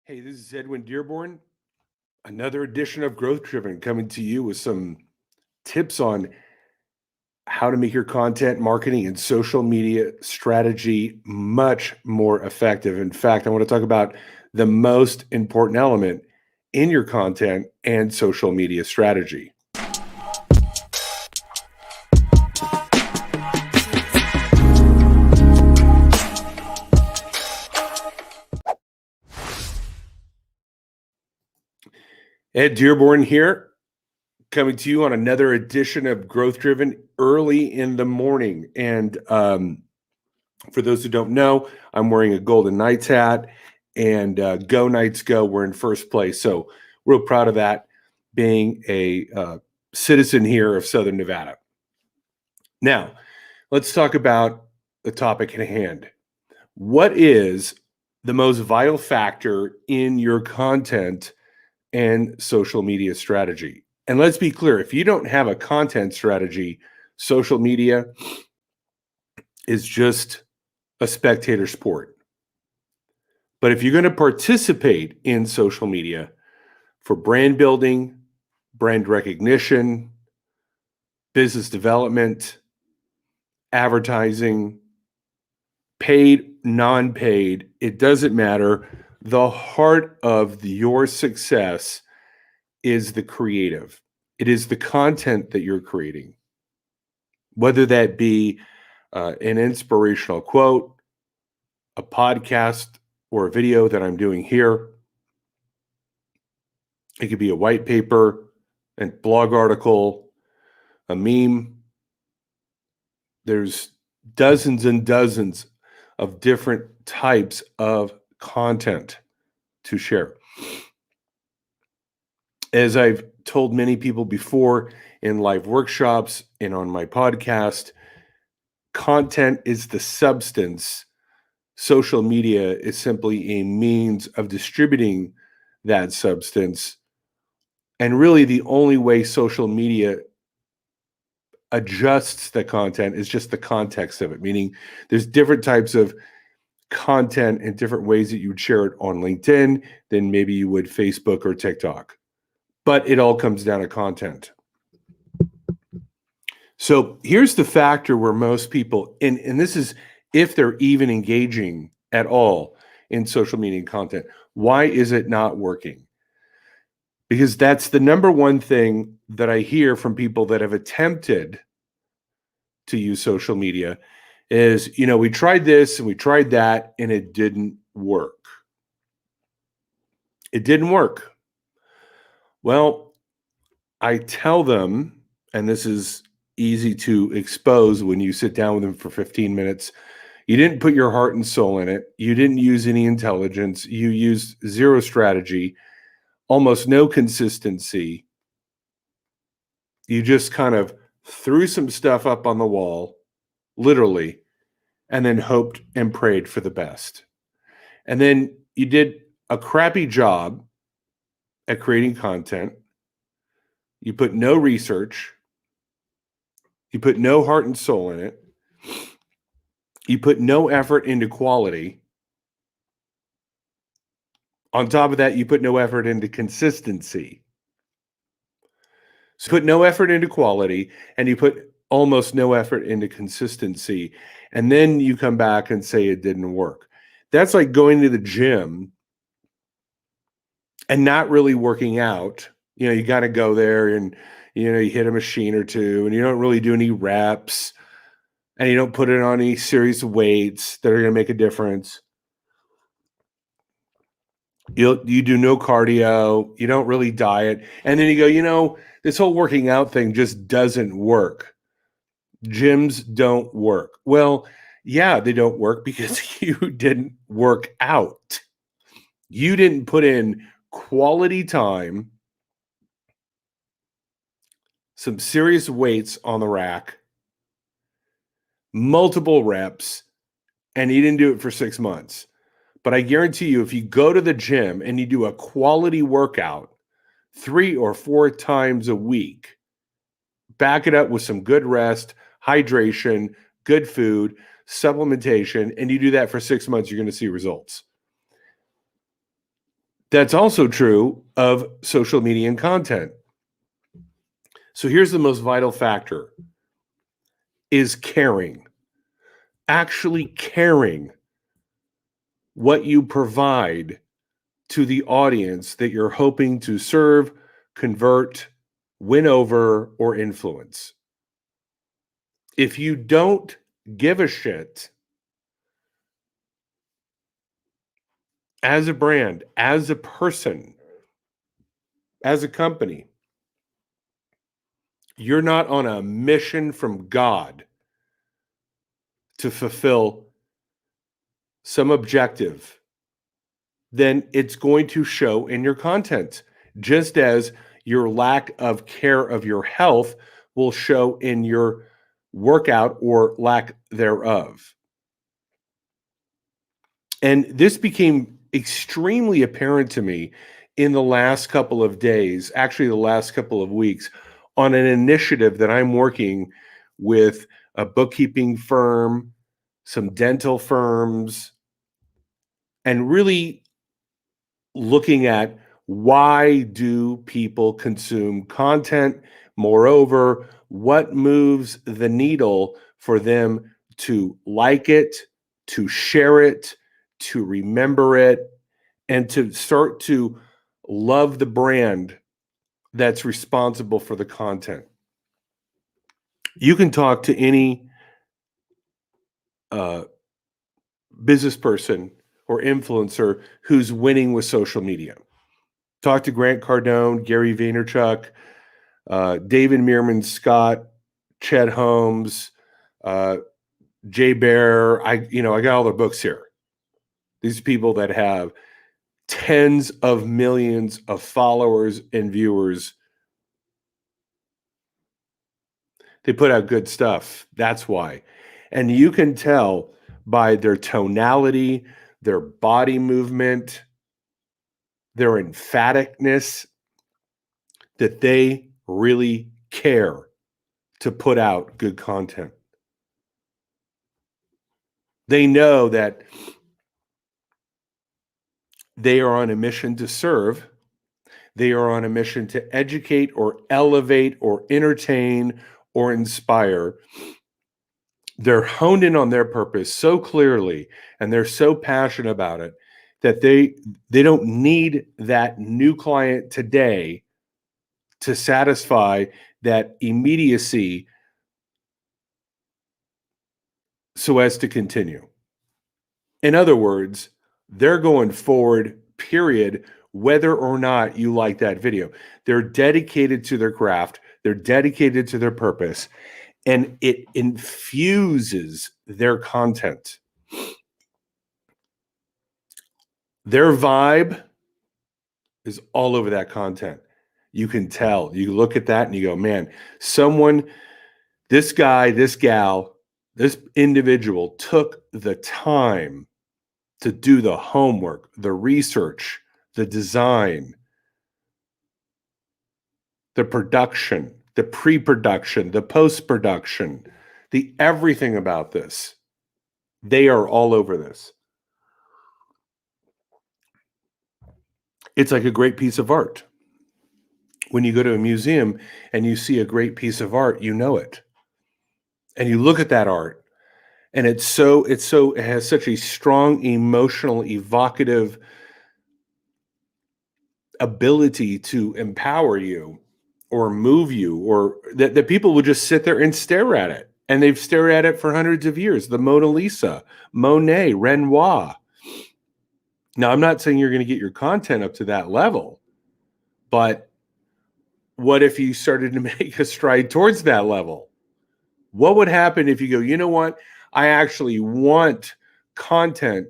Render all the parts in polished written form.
Hey, this is Edwin Dearborn. Another edition of Growth Driven coming to you with some tips on how to make your content marketing and social media strategy much more effective. In fact, I want to talk about the most important element in your content and social media strategy. Ed Dearborn here, coming to you on another edition of Growth Driven early in the morning. And for those who don't know, I'm wearing a Golden Knights hat, and go Knights go. We're in first place. So real proud of that, being a citizen here of Southern Nevada. Now, let's talk about the topic at hand. What is the most vital factor in your content and social media strategy? And let's be clear, if you don't have a content strategy, social media is just a spectator sport. But if you're going to participate in social media for brand building, brand recognition, business development, advertising, paid, non-paid, it doesn't matter. The heart of your success is the creative. It is the content that you're creating, whether that be an inspirational quote, a podcast, or a video that I'm doing here. It could be a white paper, a blog article, a meme. There's dozens and dozens of different types of content to share. As I've told many people before in live workshops and on my podcast, content is the substance. Social media is simply a means of distributing that substance. And really, the only way social media adjusts the content is just the context of it, meaning there's different types of content and different ways that you would share it on LinkedIn than maybe you would Facebook or TikTok. But it all comes down to content. So here's the factor where most people, and this is if they're even engaging at all in social media content, why is it not working? Because that's the number one thing that I hear from people that have attempted to use social media is, we tried this and we tried that and it didn't work. It didn't work. Well, I tell them, and this is easy to expose when you sit down with them for 15 minutes, you didn't put your heart and soul in it. You didn't use any intelligence. You used zero strategy, almost no consistency. You just kind of threw some stuff up on the wall, literally, and then hoped and prayed for the best. And then you did a crappy job at creating content. You put no research. You put no heart and soul in it. You put no effort into quality. On top of that, you put no effort into consistency. So put no effort into quality, and you put almost no effort into consistency. And then you come back and say it didn't work. That's like going to the gym and not really working out. You got to go there and, you hit a machine or two and you don't really do any reps and you don't put it on any serious weights that are going to make a difference. You do no cardio, you don't really diet. And then you go, this whole working out thing just doesn't work. Gyms don't work. Well, yeah, they don't work because you didn't work out. You didn't put in quality time, some serious weights on the rack, multiple reps, and you didn't do it for 6 months. But I guarantee you, if you go to the gym and you do a quality workout 3 or 4 times a week, back it up with some good rest, hydration, good food, supplementation, and you do that for 6 months, you're going to see results. That's also true of social media and content. So here's the most vital factor is caring. Actually caring what you provide to the audience that you're hoping to serve, convert, win over, or influence. If you don't give a shit as a brand, as a person, as a company, you're not on a mission from God to fulfill some objective, then it's going to show in your content, just as your lack of care of your health will show in your workout or lack thereof. And this became extremely apparent to me in the last couple of days, actually, the last couple of weeks, on an initiative that I'm working with a bookkeeping firm, some dental firms, and really looking at why do people consume content? Moreover, what moves the needle for them to like it, to share it, to remember it, and to start to love the brand that's responsible for the content. You can talk to any uh, business person or influencer who's winning with social media. Talk to Grant Cardone, Gary Vaynerchuk, David Meerman Scott, Chet Holmes, Jay Bear. I got all their books here. These are people that have tens of millions of followers and viewers. They put out good stuff. That's why. And you can tell by their tonality, their body movement, their emphaticness that they really care to put out good content. They know that they are on a mission to serve. They are on a mission to educate or elevate or entertain or inspire. They're honed in on their purpose so clearly and they're so passionate about it that they don't need that new client today to satisfy that immediacy so as to continue. In other words, they're going forward, period, whether or not you like that video. They're dedicated to their craft, they're dedicated to their purpose, and it infuses their content. Their vibe is all over that content. You can tell. You look at that and you go, man, this guy, this gal, this individual took the time to do the homework, the research, the design, the production, the pre-production, the post-production, the everything about this. They are all over this. It's like a great piece of art. When you go to a museum and you see a great piece of art, you know it. And you look at that art and it has such a strong emotional, evocative ability to empower you or move you, or that people would just sit there and stare at it. And they've stared at it for hundreds of years. The Mona Lisa, Monet, Renoir. Now, I'm not saying you're going to get your content up to that level, but what if you started to make a stride towards that level? What would happen if you go, you know what? I actually want content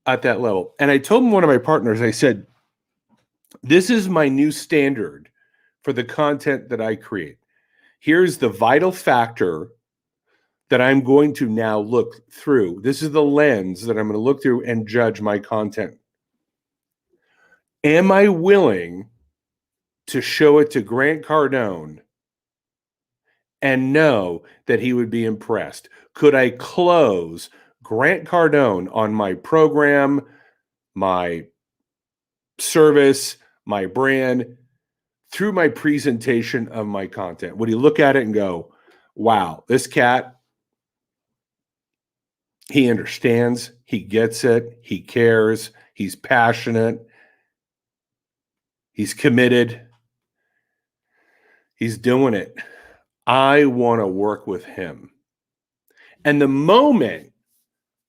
at that level. And I told one of my partners, I said, this is my new standard for the content that I create. Here's the vital factor that I'm going to now look through. This is the lens that I'm going to look through and judge my content. Am I willing to show it to Grant Cardone and know that he would be impressed? Could I close Grant Cardone on my program my service, my brand, through my presentation of my content? Would he look at it and go, wow, this cat, he understands, he gets it, he cares, he's passionate, he's committed, he's doing it. I want to work with him. And the moment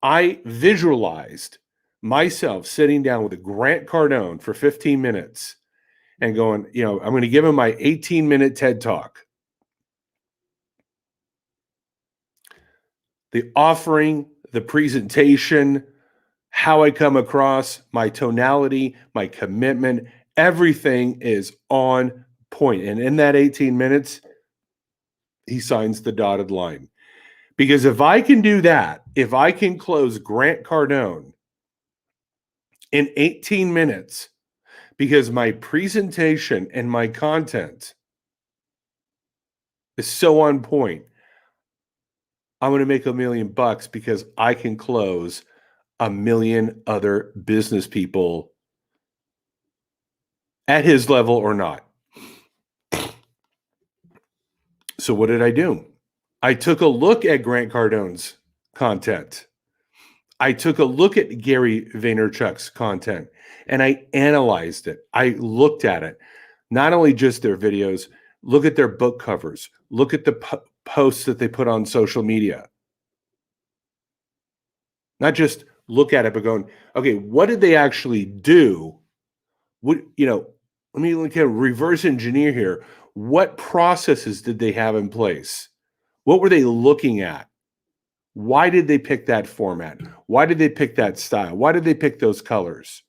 I visualized myself sitting down with a Grant Cardone for 15 minutes and going, I'm going to give him my 18-minute TED Talk. The offering, the presentation, how I come across, my tonality, my commitment, everything is on point. And in that 18 minutes, he signs the dotted line. Because if I can do that, if I can close Grant Cardone in 18 minutes, because my presentation and my content is so on point, I'm going to make $1 million because I can close 1 million other business people at his level or not. So what did I do? I took a look at Grant Cardone's content. I took a look at Gary Vaynerchuk's content and I analyzed it. I looked at it, not only just their videos, look at their book covers, look at the posts that they put on social media. Not just look at it, but going, okay, what did they actually do? Let me kind of reverse engineer here. What processes did they have in place? What were they looking at? Why did they pick that format? Why did they pick that style? Why did they pick those colors?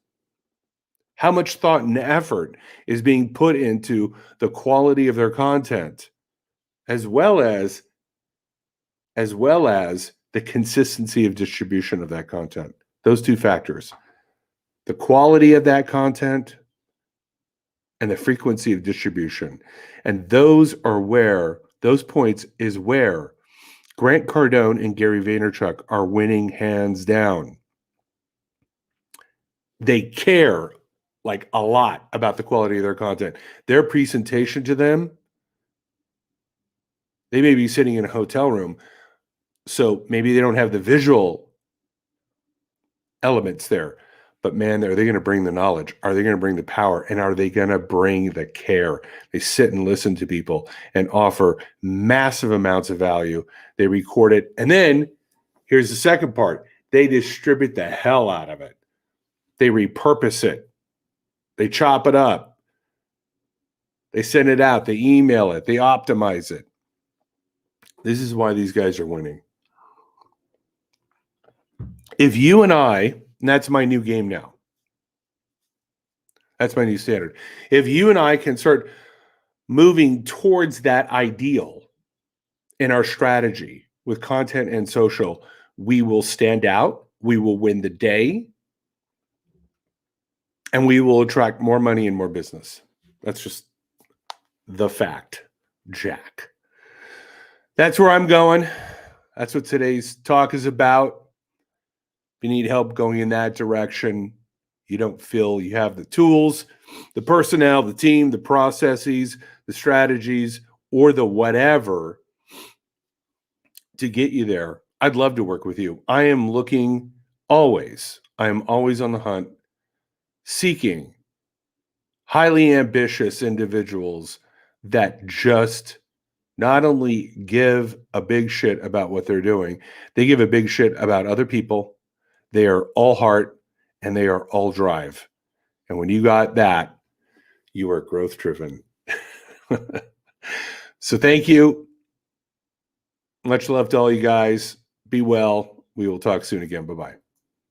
How much thought and effort is being put into the quality of their content, as well as the consistency of distribution of that content? Those two factors, the quality of that content and the frequency of distribution. And those points is where Grant Cardone and Gary Vaynerchuk are winning hands down. They care like a lot about the quality of their content. Their presentation to them, they may be sitting in a hotel room, so maybe they don't have the visual elements there. But man, are they going to bring the knowledge? Are they going to bring the power? And are they going to bring the care? They sit and listen to people and offer massive amounts of value. They record it. And then here's the second part. They distribute the hell out of it. They repurpose it. They chop it up. They send it out. They email it. They optimize it. This is why these guys are winning. If you and I, and that's my new game now. That's my new standard. If you and I can start moving towards that ideal in our strategy with content and social, we will stand out, we will win the day, and we will attract more money and more business. That's just the fact, Jack. That's where I'm going. That's what today's talk is about. If you need help going in that direction, you don't feel you have the tools, the personnel, the team, the processes, the strategies, or the whatever to get you there, I'd love to work with you. I am looking always. I am always on the hunt, seeking highly ambitious individuals that just not only give a big shit about what they're doing, they give a big shit about other people. They are all heart and they are all drive. And when you got that, you are growth driven. So thank you. Much love to all you guys. Be well. We will talk soon again. Bye-bye.